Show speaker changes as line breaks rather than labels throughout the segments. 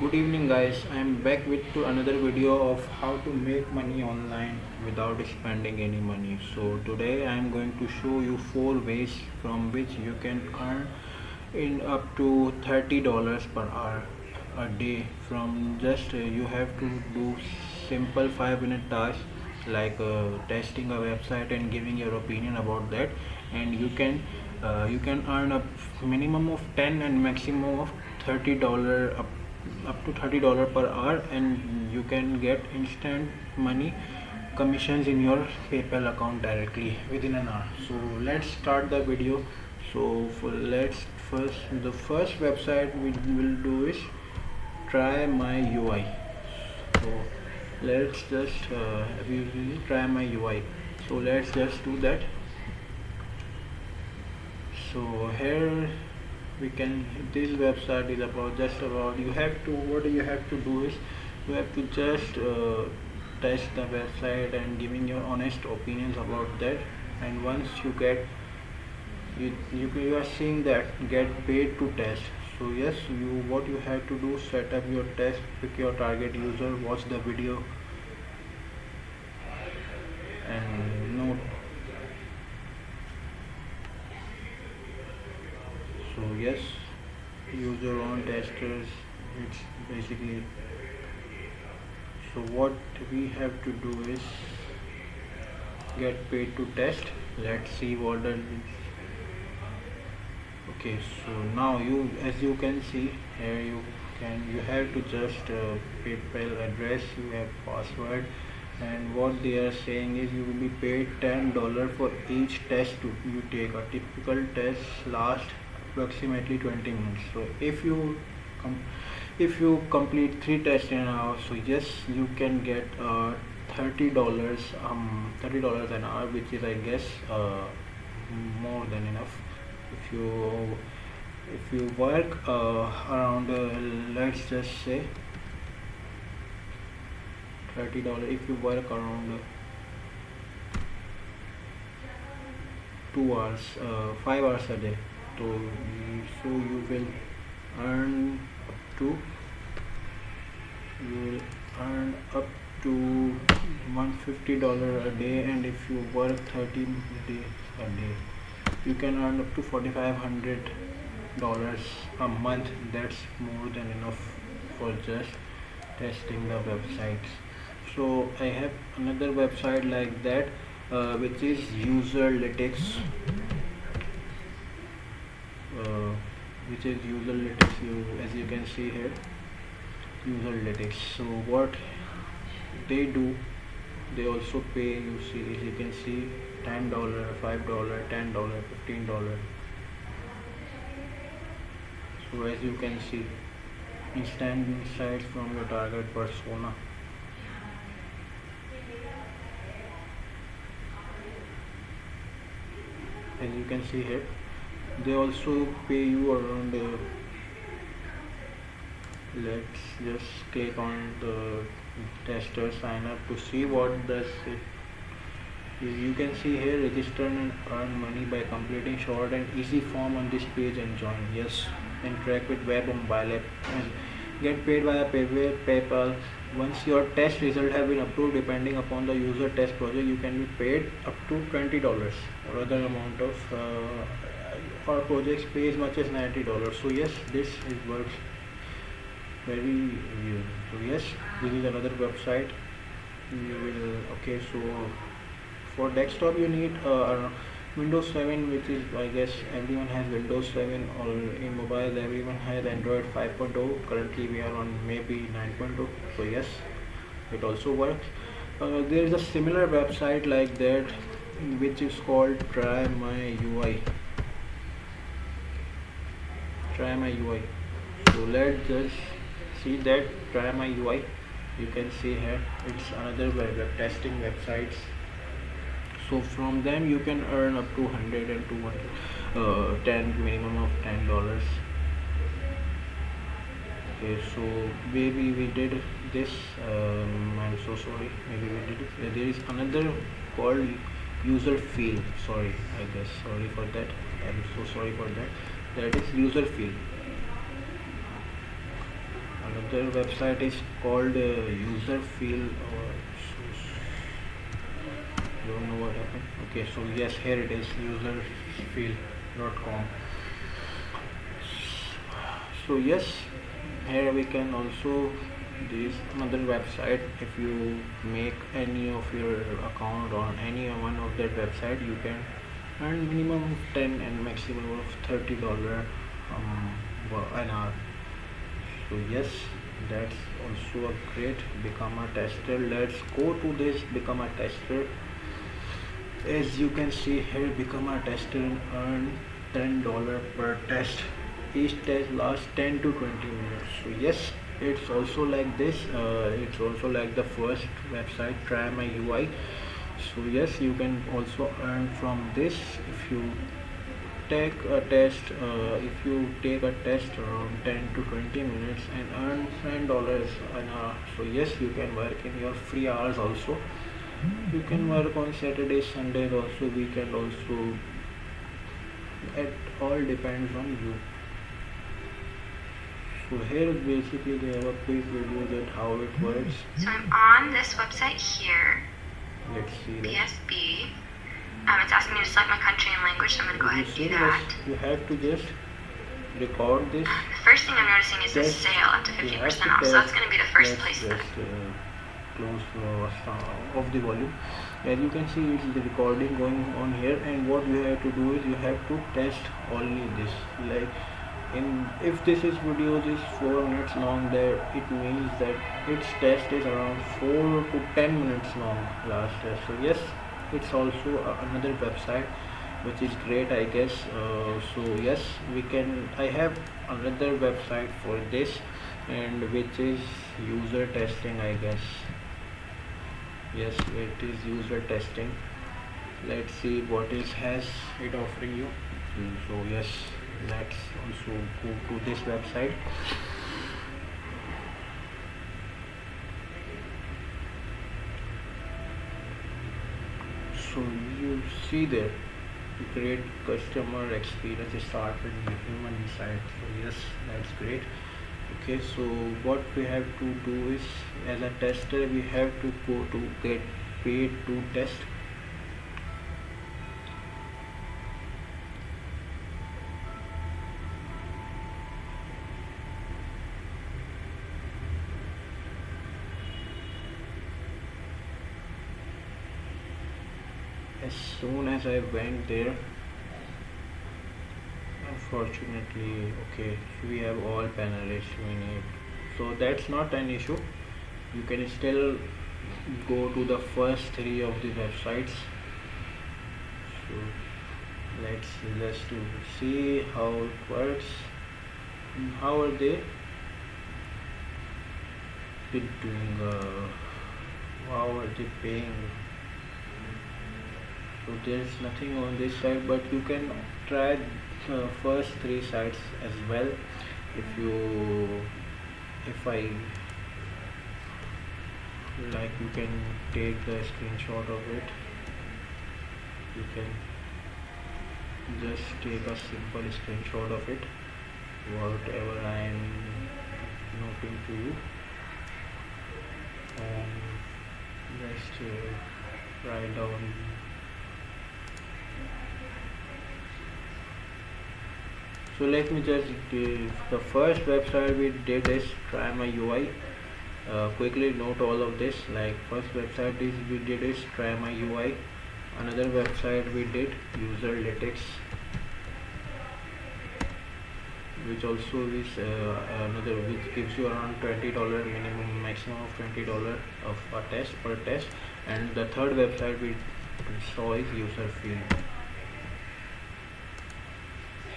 Good evening guys, I am back with another video of how to make money online without spending any money. So today I am going to show you 4 ways from which you can earn in up to $30 per hour a day from just you have to do simple 5-minute tasks like testing a website and giving your opinion about that, and you can earn a minimum of 10 and maximum of $30 up to $30 per hour, and you can get instant money commissions in your PayPal account directly within an hour. So let's start the video. So let's the first website we will do is try my UI. So let's just we will try my UI. So let's just do that. So here we can, this website is about just about you have to, what you have to do is you have to just test the website and giving your honest opinions about that. And once you get you are seeing that get paid to test. So yes, you what you have to do, set up your test, pick your target user, watch the video and note. So yes, use your own testers. It's basically, so what we have to do is get paid to test. Let's see what that is. Okay, so now as you can see here, you have to just PayPal address, you have password, and what they are saying is you will be paid $10 for each test you take. A typical test lasts approximately 20 minutes. So if you complete 3 tests in an hour, so yes, you can get $30 $30 an hour, which is I guess more than enough. If you work around let's just say $30, if you work around 2 hours 5 hours a day, so you will earn up to you will earn up to $150 a day. And if you work 30 days a day, you can earn up to $4,500 a month. That's more than enough for just testing the websites. So I have another website like that, which is Userlytics, as you can see here, Userlytics. So what they do, they also pay you series. You can see $10, $5, $10, $15. So as you can see, instant insights from your target persona. As you can see here, they also pay you around let's just click on the tester sign up to see what does it. You can see here, register and earn money by completing short and easy form on this page and join. Yes, interact with web or mobile app and get paid via PayPal. Once your test results have been approved, depending upon the user test project, you can be paid up to $20 or other amount of our projects pay as much as $90. So yes, this works very well. So yes, this is another website. You will, okay, so for desktop you need Windows 7, which is, I guess everyone has Windows 7, or in mobile everyone has Android 5.0. Currently we are on maybe 9.0. So yes, it also works. There is a similar website like that which is called Try My UI. So let's just see that Try My UI. You can see here, it's another web testing websites. So from them you can earn up to 100 and 210, minimum of $10. Okay, so maybe we did this. I'm so sorry, maybe we did it. There is another called user field. Sorry, I guess, sorry for that. I'm so sorry for that. That is user field. another website is called user feel don't know what happened. Okay, so yes, here it is, userfeel.com. So yes, here we can also, this another website, if you make any of your account on any one of that website, you can earn minimum of 10 and maximum of $30 an hour. So yes, that's also a great become a tester. Let's go to this become a tester. As you can see here, become a tester and earn $10 per test. Each test lasts 10 to 20 minutes. So yes, it's also like this. It's also like the first website, try my UI. So yes, you can also earn from this if you take a test. If you take a test around 10 to 20 minutes and earn $10 an hour. So yes, you can work in your free hours also. You can work on Saturdays, Sundays also, weekend also. It all depends on you. So here basically they have a quick video that how it works.
So I'm on this website here.
Let's see that.
PSB. It's asking me to select my country and language, so I'm going to go ahead and do that.
You have to just record this.
The first thing I'm noticing is this sale up to 50% off, so that's going to be the first place then.
Close of the volume. As you can see, it's the recording going on here, and what you have to do is you have to test only this. Like if this is video is 4 minutes long, there it means that its test is around 4 to 10 minutes long last test. So yes, it's also another website which is great, I guess. So yes, I have another website for this, and which is user testing, I guess. Yes, it is user testing. Let's see what has it offering you. So yes, let's also go to this website. So you see there, great customer experience start with the human insight. So yes, that's great. Okay, so what we have to do is, as a tester, we have to go to get paid to test. As soon as I went there, unfortunately, okay, we have all panelists we need, so that's not an issue. You can still go to the first 3 of the websites. So let's just to see how it works. How are they doing? How are they paying? So there's nothing on this side, but you can try first 3 sites as well. If I like, you can take the screenshot of it. You can just take a simple screenshot of it, whatever I am noting to you, and just write down. So let me just give the first website we did is try my UI. Quickly note all of this. Like, first website is we did is try my UI. Another website we did user analytics, which also is another, which gives you around $20 minimum, maximum of $20 of a test per test. And the third website we saw is user field.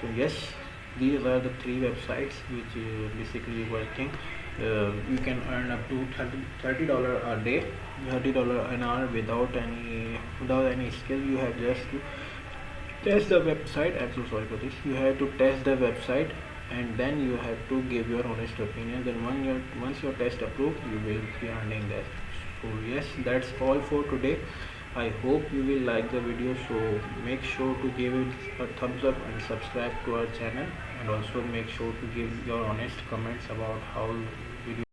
So yes, these are the 3 websites which basically working. You can earn up to $30 a day, $30 an hour without any skill. You have just to test the website. I'm so sorry for this. You have to test the website, and then you have to give your honest opinion. Then once your test approved, you will be earning that. So yes, that's all for today. I hope you will like the video, so make sure to give it a thumbs up and subscribe to our channel, and also make sure to give your honest comments about how video